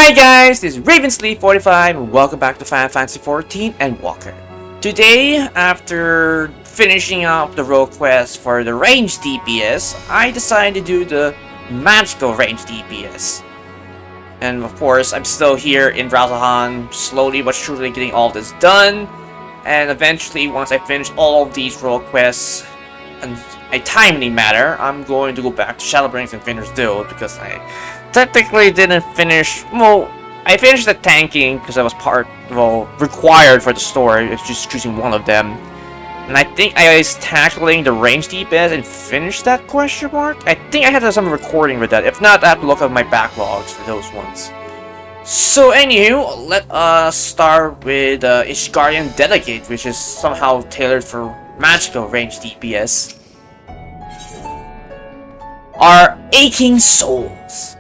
Hi guys, this is Ravensleep45 and welcome back to Final Fantasy XIV Endwalker. Today, after finishing up the role quest for the ranged DPS, I decided to do the magical ranged DPS. And of course, I'm still here in Razahan, slowly but surely getting all this done. And eventually, once I finish all of these role quests in a timely manner, I'm going to go back to Shadowbring's and finish Guild because I technically didn't finish. Well, I finished the tanking because I was required for the story. It's just choosing one of them. And I think I was tackling the ranged DPS and finished that question mark. I think I had some recording with that. If not, I have to look at my backlogs for those ones. So anywho, let us start with Ishgard and Delegate, which is somehow tailored for magical ranged DPS. Our aching souls.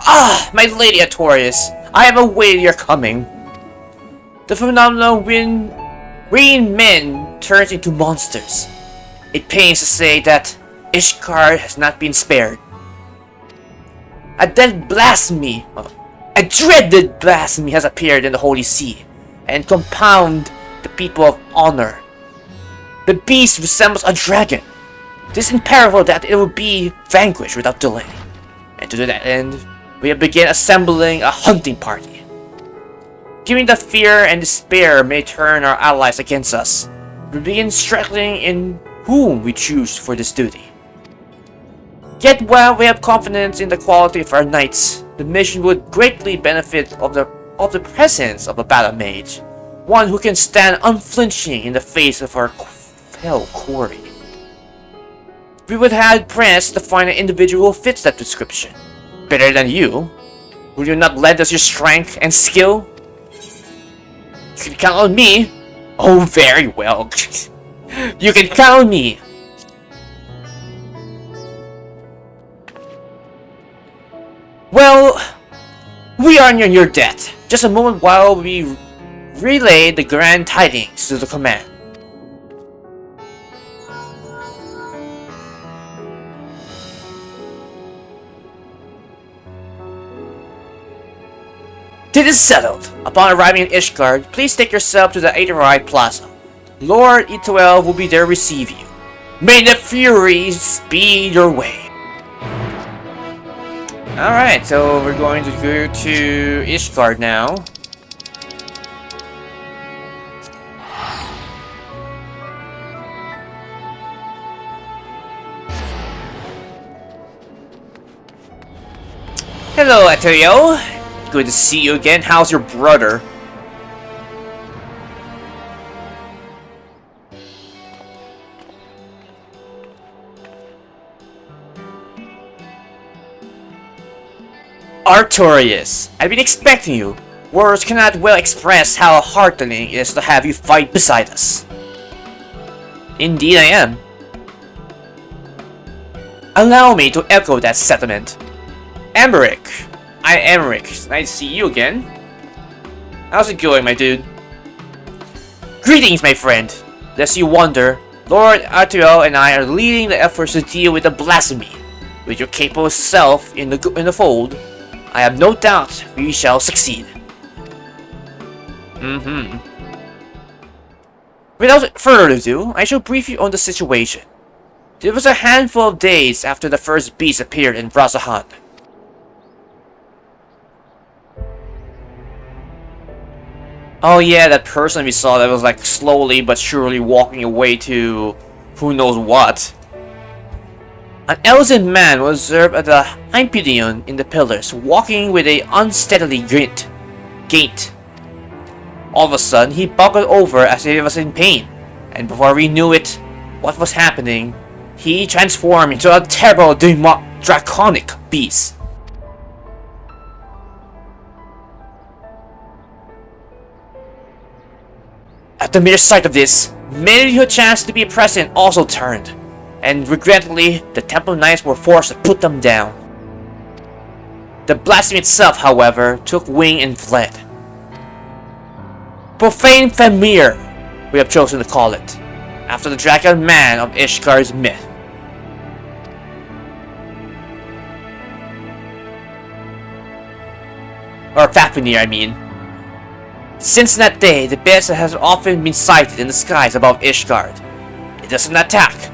Ah, my lady Artoirel, I have awaited your coming. The phenomenon when men turns into monsters. It pains to say that Ishgard has not been spared. A dreaded blasphemy has appeared in the Holy See, and compound the people of honor. The beast resembles a dragon. It is imperative that it will be vanquished without delay. And to that end, we have begun assembling a hunting party. Given that fear and despair may turn our allies against us, we begin struggling in whom we choose for this duty. Yet while we have confidence in the quality of our knights, the mission would greatly benefit of the presence of a battle mage, one who can stand unflinching in the face of our fell quarry. We would have pressed to find an individual who fits that description. Better than you. Will you not lend us your strength and skill? You can count on me. Oh, very well. You can count on me. Well, we are in your debt. Just a moment while we relay the grand tidings to the command. It is settled. Upon arriving in Ishgard, please take yourself to the Artoirel Plaza. Lord Itoel will be there to receive you. May the Furies speed your way. Alright, so we're going to go to Ishgard now. Hello, Artoirel. Good to see you again. How's your brother? Artoirel, I've been expecting you. Words cannot well express how heartening it is to have you fight beside us. Indeed I am. Allow me to echo that sentiment. Aymeric. Aymeric, nice to see you again. How's it going, my dude? Greetings, my friend. Lest you wonder, Lord Artoirel and I are leading the efforts to deal with the blasphemy. With your capable self in the fold, I have no doubt we shall succeed. Without further ado, I shall brief you on the situation. It was a handful of days after the first beast appeared in Razahan. Oh yeah, that person we saw that was like slowly but surely walking away to who knows what. An elderly man was observed at the Hyperion in the pillars, walking with a unsteadily gait. All of a sudden, he buckled over as if he was in pain, and before we knew it, what was happening, he transformed into a terrible draconic beast. At the mere sight of this, many who chanced to be present also turned, and regrettably, the Temple Knights were forced to put them down. The blasphemy itself, however, took wing and fled. Profane Fafnir, we have chosen to call it, after the dragon man of Ishgard's myth. Or Fafnir, I mean. Since that day, the beast has often been sighted in the skies above Ishgard. It doesn't attack,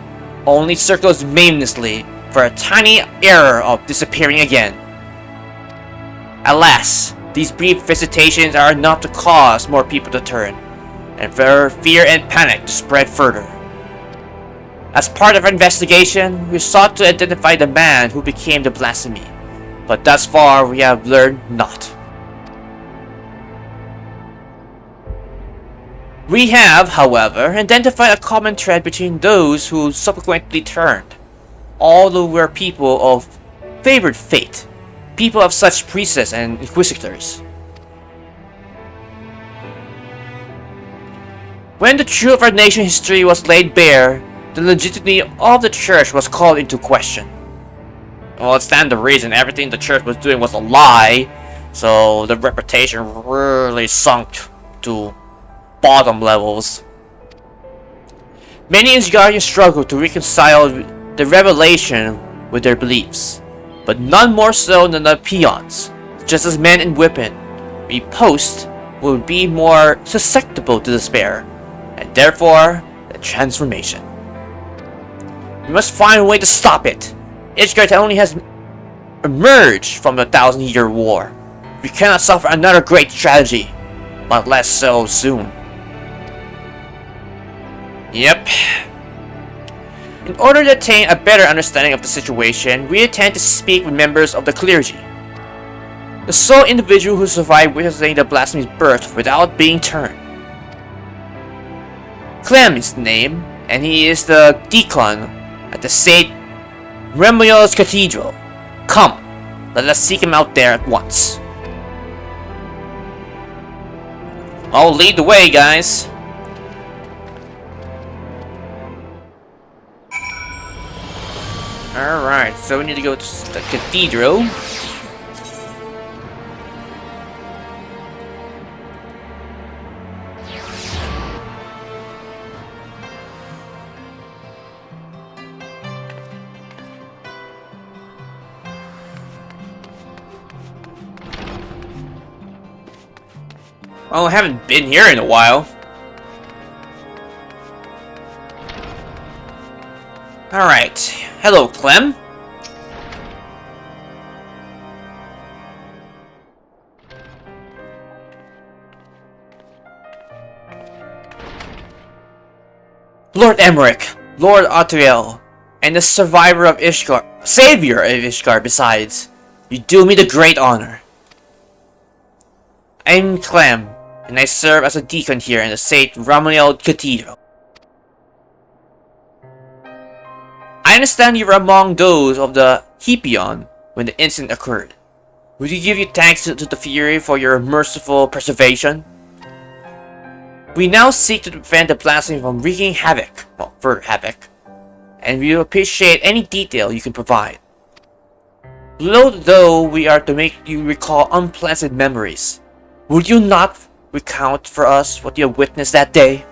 only circles aimlessly for a tiny error of disappearing again. Alas, these brief visitations are enough to cause more people to turn, and for fear and panic to spread further. As part of our investigation, we sought to identify the man who became the blasphemy, but thus far we have learned naught. We have, however, identified a common thread between those who subsequently turned. All were people of favored fate, people of such priests and inquisitors. When the truth of our nation's history was laid bare, the legitimacy of the church was called into question. Well, it's then the reason everything the church was doing was a lie, so the reputation really sunk to bottom levels. Many Ishgardians struggle to reconcile the revelation with their beliefs, but none more so than the peons. Just as men and women, we post will be more susceptible to despair, and therefore the transformation. We must find a way to stop it. Ishgard only has emerged from the 1,000-year war. We cannot suffer another great tragedy, much less so soon. Yep. In order to attain a better understanding of the situation, we intend to speak with members of the clergy. The sole individual who survived witnessing the blasphemy's birth without being turned. Clem is his name, and he is the deacon at the St. Reymanaud's Cathedral. Come, let us seek him out there at once. I'll lead the way, guys. Alright, so we need to go to the Cathedral. Well, I haven't been here in a while. Alright. Hello, Clem. Lord Aymeric, Lord Artoirel, and the survivor of Ishgard, savior of Ishgard besides. You do me the great honor. I'm Clem, and I serve as a deacon here in the St. Reymanaud Cathedral. I understand you were among those of the Hoplon when the incident occurred. Would you give you thanks to the Fury for your merciful preservation? We now seek to prevent the blasphemy from wreaking havoc, further havoc, and we appreciate any detail you can provide. Though we are to make you recall unpleasant memories, would you not recount for us what you have witnessed that day?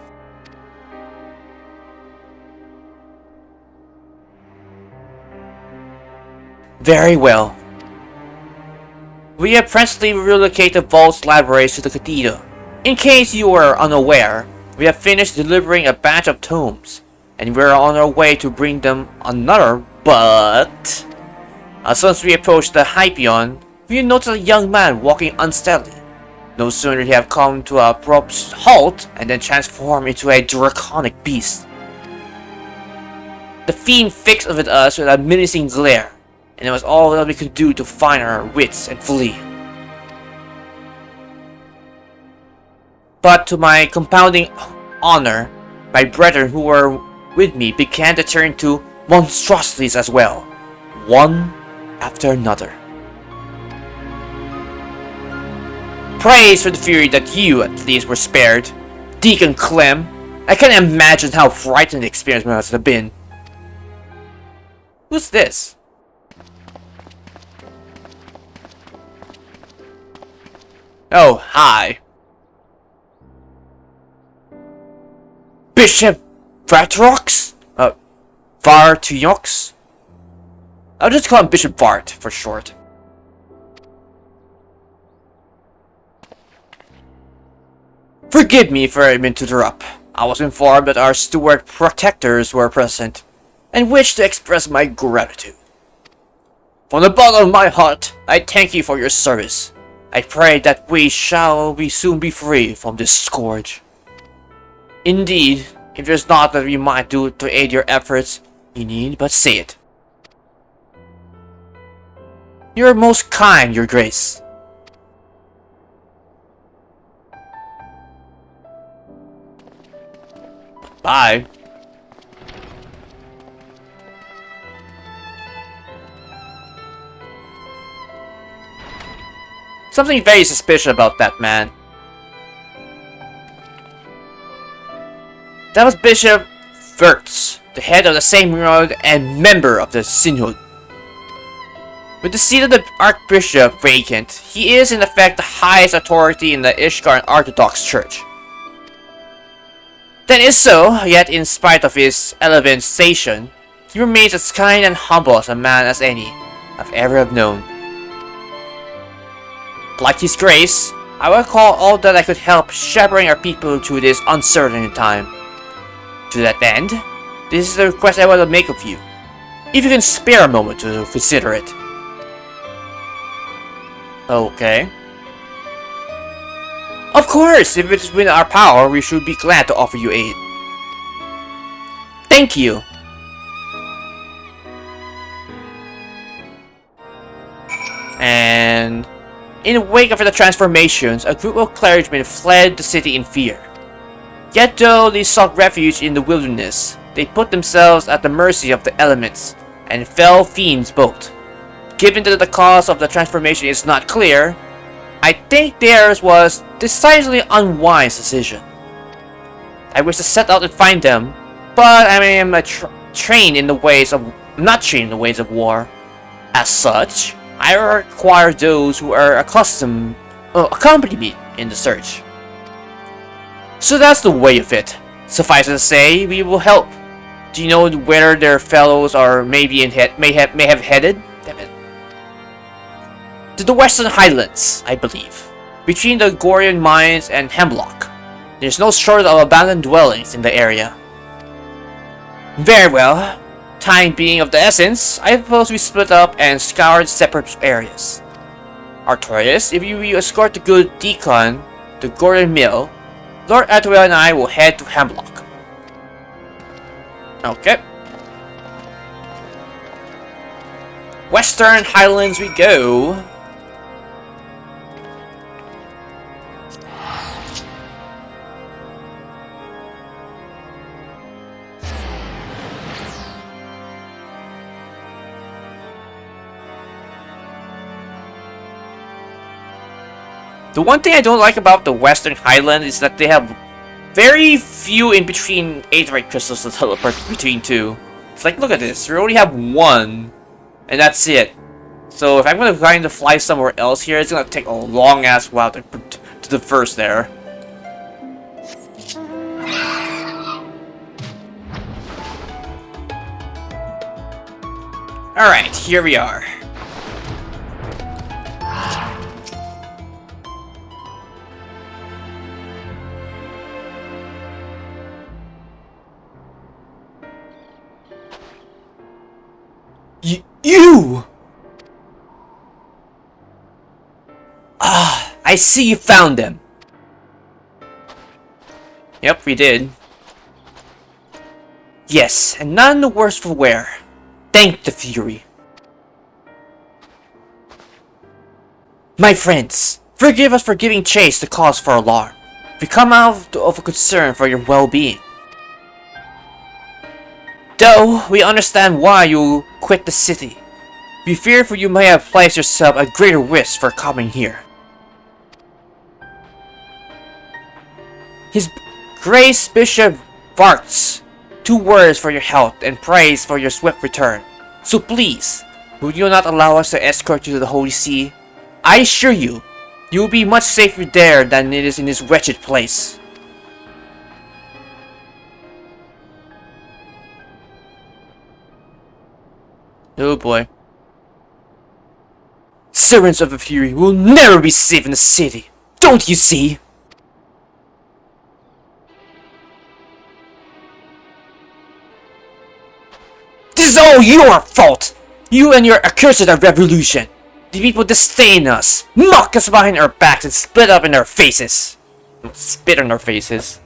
Very well. We have presently relocated the vault's libraries to the cathedral. In case you were unaware, we have finished delivering a batch of tomes, and we are on our way to bring them another, but... as soon as we approached the Hoplon, we noticed a young man walking unsteadily. No sooner did he have come to a abrupt halt, and then transformed into a draconic beast. The fiend fixed at us with a menacing glare, and it was all that we could do to find our wits and flee. But to my compounding honor, my brethren who were with me began to turn to monstrosities as well, one after another. Praise for the fury that you, at least, were spared, Deacon Clem. I can't imagine how frightening the experience must have been. Who's this? Oh, hi. Bishop Vartrox? Vartoiox? I'll just call him Bishop Vart for short. Forgive me for I meant to interrupt. I was informed that our steward protectors were present, and wish to express my gratitude. From the bottom of my heart, I thank you for your service. I pray that we shall soon be free from this scourge. Indeed, if there's naught that we might do to aid your efforts, you need but say it. You are most kind, your grace. Bye. Something very suspicious about that man. That was Bishop Verts, the head of the same Reymanaud and member of the Synod. With the seat of the Archbishop vacant, he is in effect the highest authority in the Ishgard Orthodox Church. That is so, yet in spite of his elevated station, he remains as kind and humble as a man as any I've ever known. Like his grace, I will call all that I could help shepherding our people through this uncertain time. To that end, this is the request I want to make of you. If you can spare a moment to consider it. Okay. Of course, if it is within our power, we should be glad to offer you aid. Thank you. And in the wake of the transformations, a group of clergymen fled the city in fear. Yet though they sought refuge in the wilderness, they put themselves at the mercy of the elements, and fell fiends both. Given that the cause of the transformation is not clear, I think theirs was decidedly unwise decision. I wish to set out and find them, but I am not trained in the ways of war. As such, I require those who are accustomed accompany me in the search. So that's the way of it. Suffice it to say, we will help. Do you know where their fellows are may have headed? Damn it. To the Western Highlands, I believe. Between the Gorian mines and Hemlock. There's no shortage of abandoned dwellings in the area. Very well. Time being of the essence, I propose we split up and scour separate areas. Artoirel, if you will escort the good deacon to Gorian Mill, Lord Artoirel and I will head to Hemlock. Okay. Western Highlands we go. The one thing I don't like about the Western Highland is that they have very few in between aetheryte crystals to teleport between two. It's like, look at this, we only have one, and that's it. So if I'm gonna kind of fly somewhere else here, it's gonna take a long ass while to the first there. Alright, here we are. You! Ah, I see you found them. Yep, we did. Yes, and none the worse for wear. Thank the Fury. My friends, forgive us for giving chase to cause for alarm. We come out of a concern for your well-being. Though we understand why you quit the city, we fear for you may have placed yourself at greater risk for coming here. His Grace Bishop Varts, 2 words for your health and praise for your swift return. So please, would you not allow us to escort you to the Holy See? I assure you, you will be much safer there than it is in this wretched place. Oh boy. Servants of the Fury will never be safe in the city. Don't you see? all your fault! You and your accursed revolution! The people disdain us, mock us behind our backs, and spit up in our faces. Spit on our faces.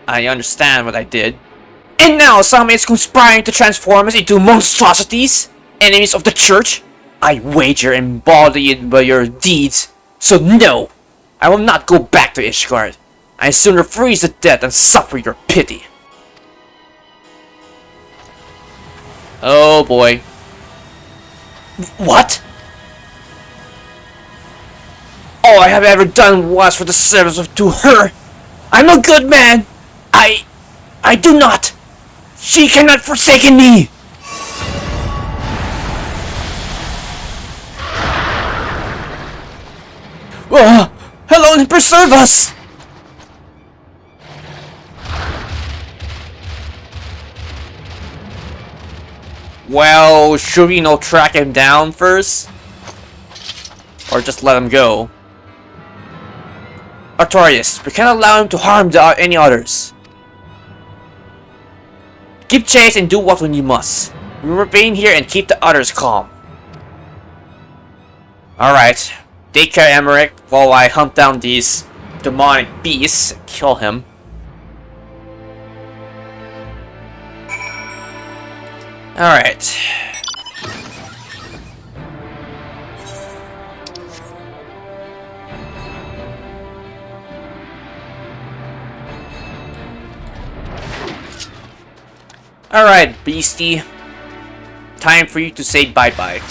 I understand what I did. And now someone is conspiring to transform us into monstrosities? Enemies of the church? I wager embodied by your deeds. So no! I will not go back to Ishgard. I sooner freeze to death than suffer your pity. Oh boy. What? All I have ever done was for the service to her. I'm a good man. I do not. She cannot forsake me. Hello and preserve us. Well, should we track him down first? Or just let him go? Artoirel, we cannot allow him to harm any others. Keep chase and do what you must. We remain here and keep the others calm. Alright. Take care, Aymeric, while I hunt down these demonic beasts and kill him. Alright. Alright, beastie. Time for you to say bye-bye.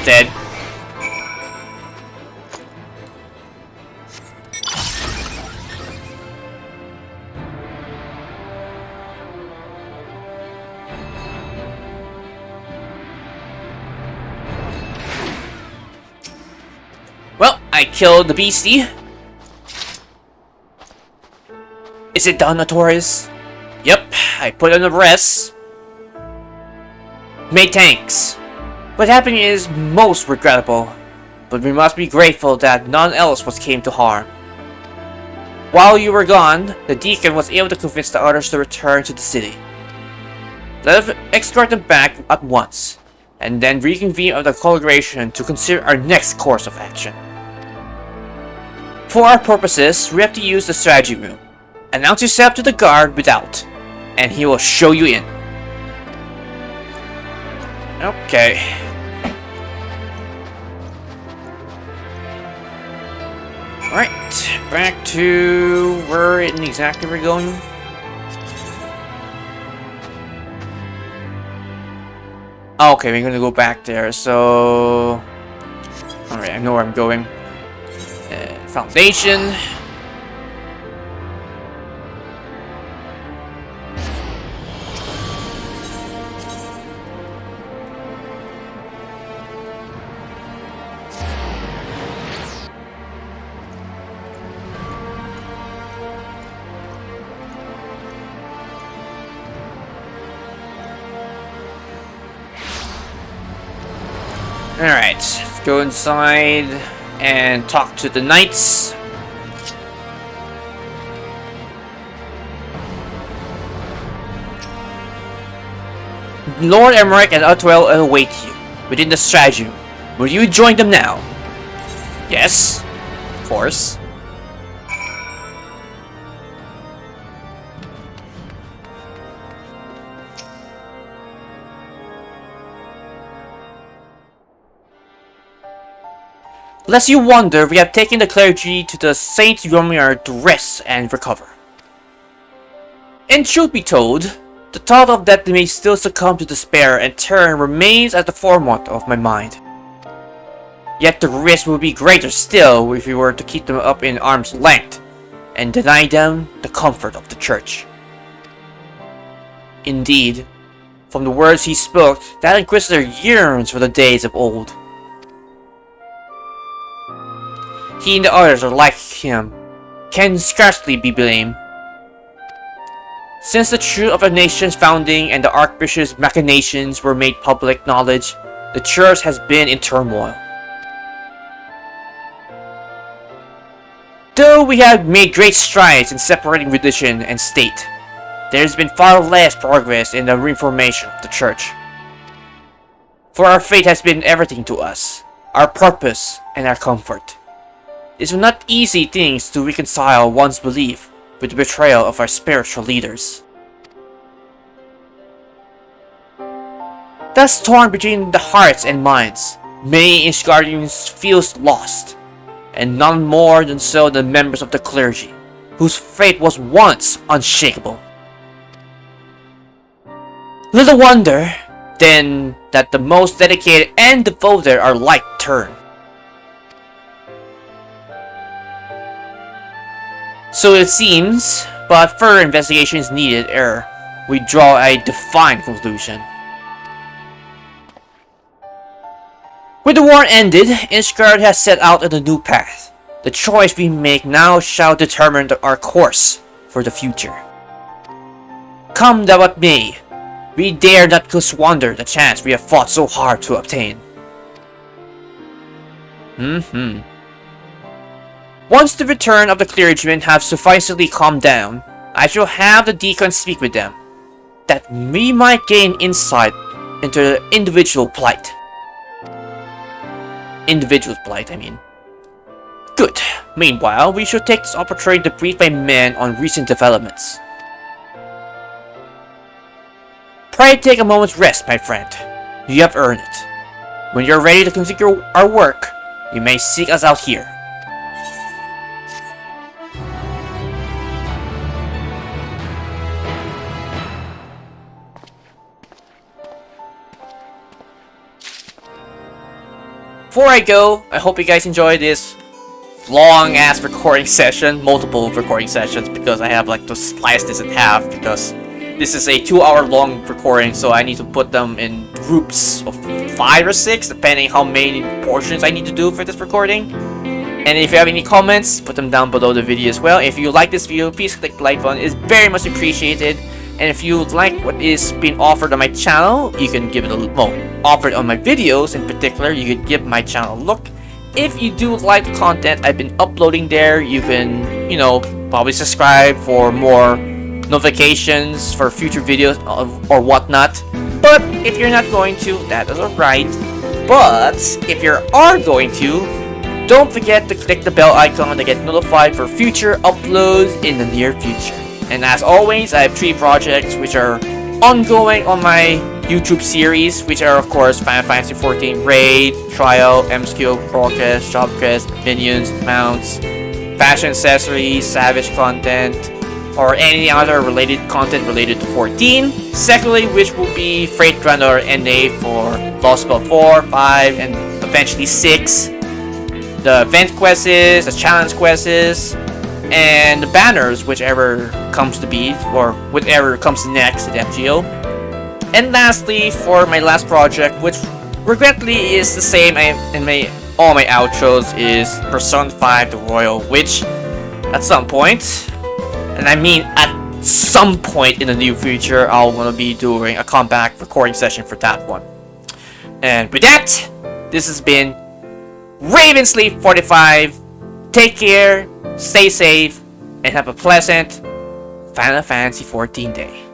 Dead. Well, I killed the beastie. Is it done, Artoirel? Yep, I put on the rest. Made tanks. What happened is most regrettable, but we must be grateful that none else came to harm. While you were gone, the deacon was able to convince the others to return to the city. Let us escort them back at once, and then reconvene on the congregation to consider our next course of action. For our purposes, we have to use the strategy room. Announce yourself to the guard without, and he will show you in. Okay. Alright, back to where exactly we're going. Okay, we're gonna go back there, so... Alright, I know where I'm going. Foundation. Alright, let's go inside and talk to the knights. Lord Aymeric and Artoirel await you within the strategy room. Will you join them now? Yes, of course. Lest you wonder, we have taken the clergy to the Saint Reymanaud to rest and recover. And truth be told, the thought of that they may still succumb to despair and terror remains at the forefront of my mind. Yet the risk will be greater still if we were to keep them up in arm's length and deny them the comfort of the church. Indeed, from the words he spoke, that inquisitor yearns for the days of old. He and the others are like him, can scarcely be blamed. Since the truth of a nation's founding and the Archbishop's machinations were made public knowledge, the Church has been in turmoil. Though we have made great strides in separating religion and state, there has been far less progress in the reformation of the Church. For our faith has been everything to us, our purpose and our comfort. These are not easy things to reconcile one's belief with the betrayal of our spiritual leaders. Thus torn between the hearts and minds, many Ishgardians feel lost, and none more than so the members of the clergy, whose faith was once unshakable. Little wonder, then, that the most dedicated and devoted are like turned. So it seems, but further investigation is needed ere we draw a defined conclusion. With the war ended, Ishgard has set out on a new path. The choice we make now shall determine our course for the future. Come that what may, we dare not squander the chance we have fought so hard to obtain. Once the return of the clergymen have sufficiently calmed down, I shall have the deacon speak with them, that we might gain insight into the individual plight. I mean. Good. Meanwhile, we should take this opportunity to brief my men on recent developments. Pray take a moment's rest, my friend. You have earned it. When you're ready to continue our work, you may seek us out here. Before I go, I hope you guys enjoy this long ass recording session, multiple recording sessions, because I have like to slice this in half because this is a 2-hour long recording, so I need to put them in groups of 5 or 6 depending how many portions I need to do for this recording. And if you have any comments, put them down below the video as well. If you like this video, please click the like button, it's very much appreciated. And if you like what is being offered on my channel, you can give it a well, offered on my videos in particular, you can give my channel a look. If you do like the content I've been uploading there, you can, you know, probably subscribe for more notifications for future videos or whatnot. But if you're not going to, that is alright. But if you are going to, don't forget to click the bell icon to get notified for future uploads in the near future. And as always, I have 3 projects which are ongoing on my YouTube series, which are of course Final Fantasy XIV Raid, Trial, M-Skill, Progress, Job Quest, Minions, Mounts, Fashion Accessories, Savage content, or any other related content related to 14. Secondly, which will be Freight Runner NA for Lost Spell 4, 5, and eventually 6. The event quests, the challenge quests, and the banners, whichever comes to be, or whatever comes next at FGO. And lastly, for my last project, which regrettably is the same in all my outros, is Persona 5 The Royal, which at some point, and I mean at some point in the near future, I'll want to be doing a comeback recording session for that one. And with that, this has been Ravensleep45. Take care, stay safe, and have a pleasant Final Fantasy XIV day.